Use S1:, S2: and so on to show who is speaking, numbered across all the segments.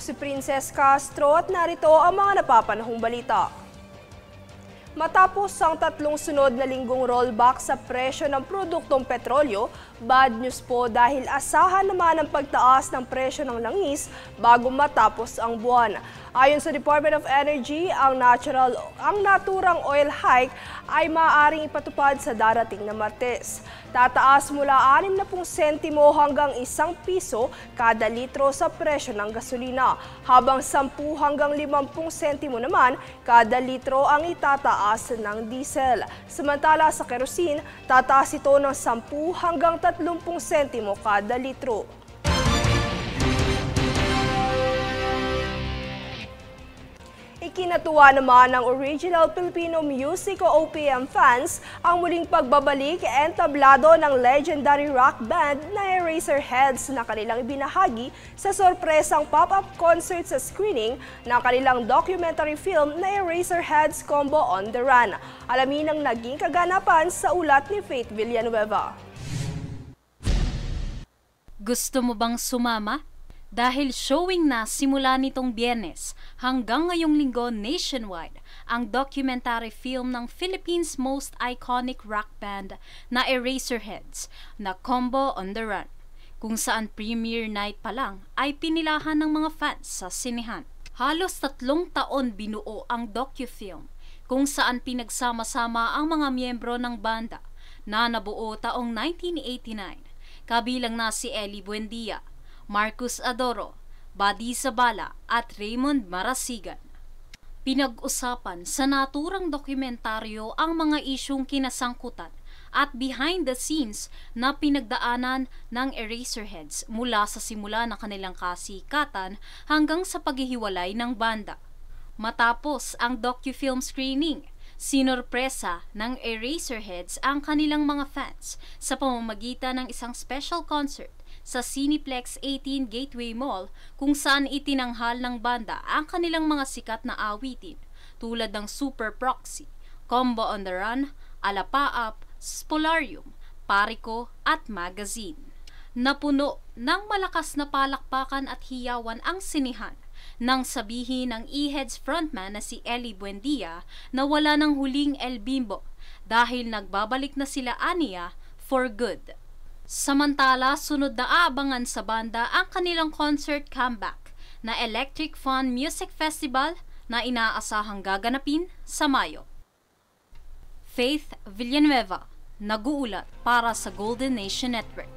S1: si Princess Castro at narito ang mga napapanahong balita. Matapos ang 3 sunod na linggong rollback sa presyo ng produktong petrolyo, bad news po dahil asahan naman ang pagtaas ng presyo ng langis bago matapos ang buwan. Ayon sa Department of Energy, ang naturang oil hike ay maaaring ipatupad sa darating na Martes. Tataas mula 60 sentimo hanggang 1 piso kada litro sa presyo ng gasolina, habang 10 hanggang 50 sentimo naman kada litro ang itataas ng diesel. Samantala sa kerosene, tataas ito ng 10 hanggang 30 sentimo kada litro. Ikinatuwa naman ng Original Filipino Music o OPM fans ang muling pagbabalik e entablado ng legendary rock band na Eraserheads na kanilang ibinahagi sa sorpresang pop-up concert sa screening ng kanilang documentary film na Eraserheads Combo on the Run. Alamin ang naging kaganapan sa ulat ni Faith Villanueva.
S2: Gusto mo bang sumama? Dahil showing na simula nitong Biyernes hanggang ngayong linggo nationwide ang documentary film ng Philippines' most iconic rock band na Eraserheads na Combo on the Run, kung saan premiere night pa lang ay pinilahan ng mga fans sa sinehan. Halos 3 taon binuo ang docu-film kung saan pinagsama-sama ang mga miyembro ng banda na nabuo taong 1989, kabilang na si Ellie Buendia, Marcus Adoro, Buddy Zabala at Raymond Marasigan. Pinag-usapan sa naturang dokumentaryo ang mga isyung kinasangkutan at behind the scenes na pinagdaanan ng Eraserheads mula sa simula ng kanilang kasikatan hanggang sa paghihiwalay ng banda. Matapos ang docu-film screening, sinorpresa ng Eraserheads ang kanilang mga fans sa pamamagitan ng isang special concert sa Cineplex 18 Gateway Mall, kung saan itinanghal ng banda ang kanilang mga sikat na awitin tulad ng Super Proxy, Combo on the Run, Alapaap, Spolarium, Pariko at Magazine. Napuno ng malakas na palakpakan at hiyawan ang sinihan nang sabihin ng E-Heads frontman na si Ellie Buendia na wala ng huling El Bimbo dahil nagbabalik na sila aniya for good. Samantala, sunod na aabangan sa banda ang kanilang concert comeback na Electric Fun Music Festival na inaasahang gaganapin sa Mayo. Faith Villanueva, nag-uulat para sa Golden Nation Network.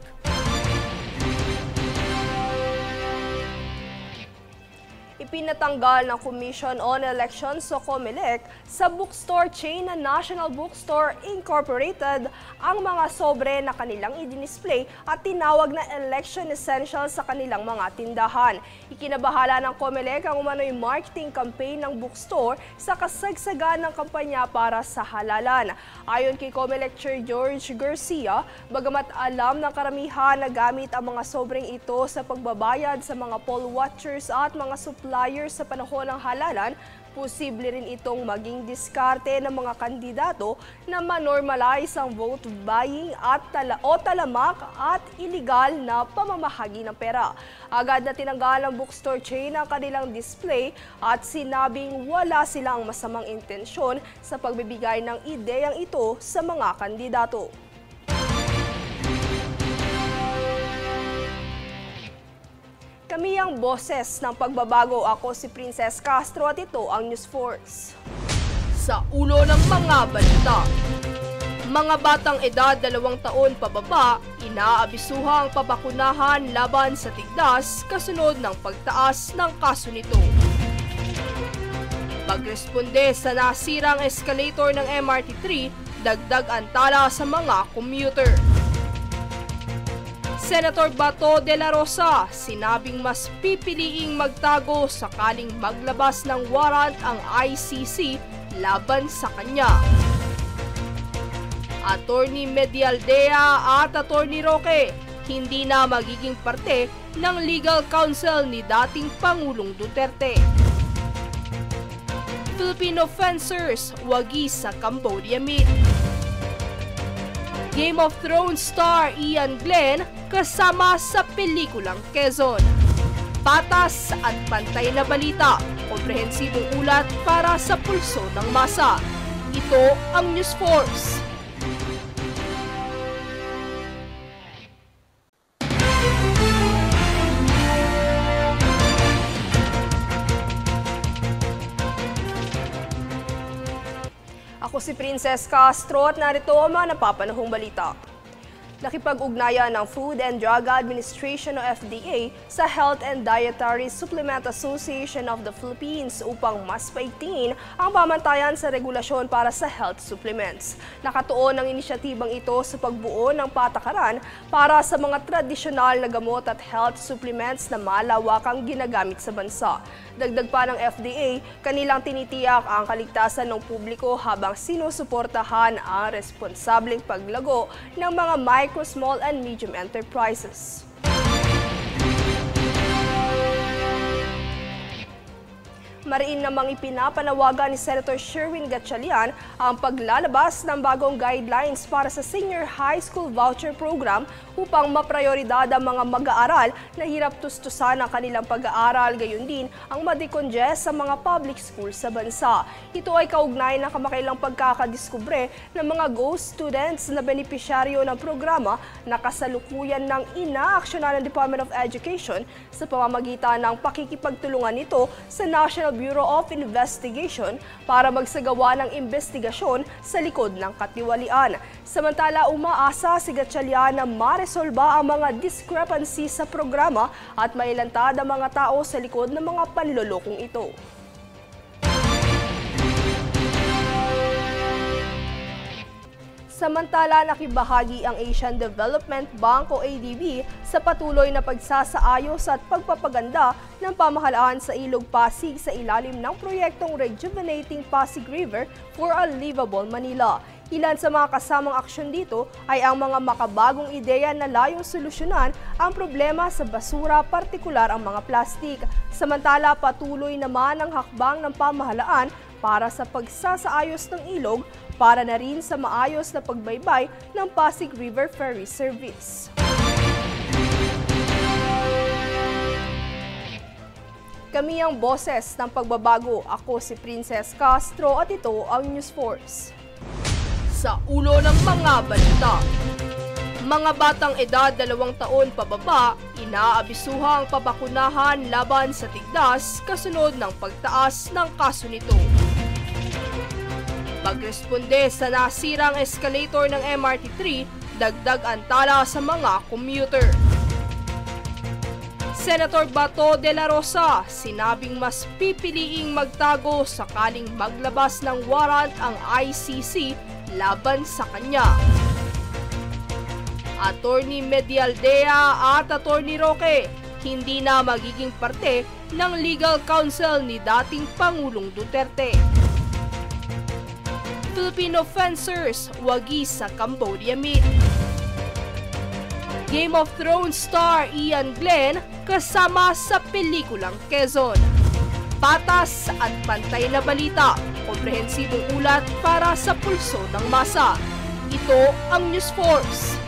S1: Ipinatanggal ng Commission on Elections o COMELEC sa bookstore chain na National Bookstore Incorporated ang mga sobre na kanilang i-display at tinawag na election essentials sa kanilang mga tindahan. Ikinabahala ng COMELEC ang umano'y marketing campaign ng bookstore sa kasagsagan ng kampanya para sa halalan. Ayon kay COMELEC Chair George Garcia, bagamat alam ng karamihan na gamit ang mga sobreng ito sa pagbabayad sa mga poll watchers at mga suppliers sa panahon ng halalan, posible rin itong maging diskarte ng mga kandidato na ma-normalize ang vote buying at talamak at iligal na pamamahagi ng pera. Agad na tinanggal ng bookstore chain ang kanilang display at sinabing wala silang masamang intensyon sa pagbibigay ng ideyang ito sa mga kandidato. Kami ang boses ng pagbabago. Ako si Princess Castro at ito ang News Force. Sa ulo ng mga balita, mga batang edad 2 taon pababa, inaabisuhang pabakunahan laban sa tigdas kasunod ng pagtaas ng kaso nito. Pagresponde sa nasirang escalator ng MRT3, dagdag antala sa mga commuter. Senator Bato de la Rosa, sinabing mas pipiliing magtago sakaling maglabas ng warrant ang ICC laban sa kanya. Attorney Medialdea at Attorney Roque, hindi na magiging parte ng legal counsel ni dating Pangulong Duterte. Filipino fencers, wagi sa Cambodia meet. Game of Thrones star Ian Glenn kasama sa pelikulang Quezon. Patas at pantay na balita, komprehensibong ulat para sa pulso ng masa. Ito ang News Force. Ako si Princess Castro at narito ang mga napapanahong balita. Nakipag-ugnayan ng Food and Drug Administration o FDA sa Health and Dietary Supplement Association of the Philippines upang mas paigtingin ang pamantayan sa regulasyon para sa health supplements. Nakatuon ang inisyatibang ito sa pagbuo ng patakaran para sa mga tradisyonal na gamot at health supplements na malawakang ginagamit sa bansa. Dagdag pa ng FDA, kanilang tinitiyak ang kaligtasan ng publiko habang sinusuportahan ang responsableng paglago ng mga micro, small, and medium enterprises. Mariin namang ipinapanawagan ni Senator Sherwin Gatchalian ang paglalabas ng bagong guidelines para sa Senior High School Voucher Program upang maprioridad ang mga mag-aaral na hirap tustusan ang kanilang pag-aaral, gayon din ang madecongest sa mga public schools sa bansa. Ito ay kaugnay ng kamakailang pagkakadiskubre ng mga ghost students na benepisyaryo ng programa na kasalukuyan ng inaaksyonan ng Department of Education sa pamamagitan ng pakikipagtulungan nito sa National Bureau of Investigation para magsagawa ng investigasyon sa likod ng katiwalian. Samantala, umaasa si Gatchalian na maresolba ang mga discrepancy sa programa at mailantad ang mga tao sa likod ng mga panlolokong ito. Samantala, nakibahagi ang Asian Development Bank o ADB sa patuloy na pagsasaayos at pagpapaganda ng pamahalaan sa Ilog Pasig sa ilalim ng proyektong Rejuvenating Pasig River for a Livable Manila. Ilan sa mga kasamang aksyon dito ay ang mga makabagong ideya na layong solusyonan ang problema sa basura, partikular ang mga plastik. Samantala, patuloy naman ang hakbang ng pamahalaan para sa pagsasaayos ng ilog para na rin sa maayos na pagbaybay ng Pasig River Ferry Service. Kami ang boses ng pagbabago. Ako si Princess Castro at ito ang News Force. Sa ulo ng mga balita. Mga batang edad 2 taon pababa, inaabisuhang pabakunahan laban sa tigdas kasunod ng pagtaas ng kaso nito. Pagresponde sa nasirang escalator ng MRT-3, dagdag antala sa mga commuter. Senator Bato de la Rosa, sinabing mas pipiliing magtago sakaling maglabas ng warrant ang ICC laban sa kanya. Attorney Medialdea at Attorney Roque, hindi na magiging parte ng legal counsel ni dating Pangulong Duterte. Filipino fencers wagi sa Cambodia meet. Game of Thrones star Ian Glenn kasama sa pelikulang Quezon. Patas at pantay na balita, komprehensibong ulat para sa pulso ng masa. Ito ang News Force.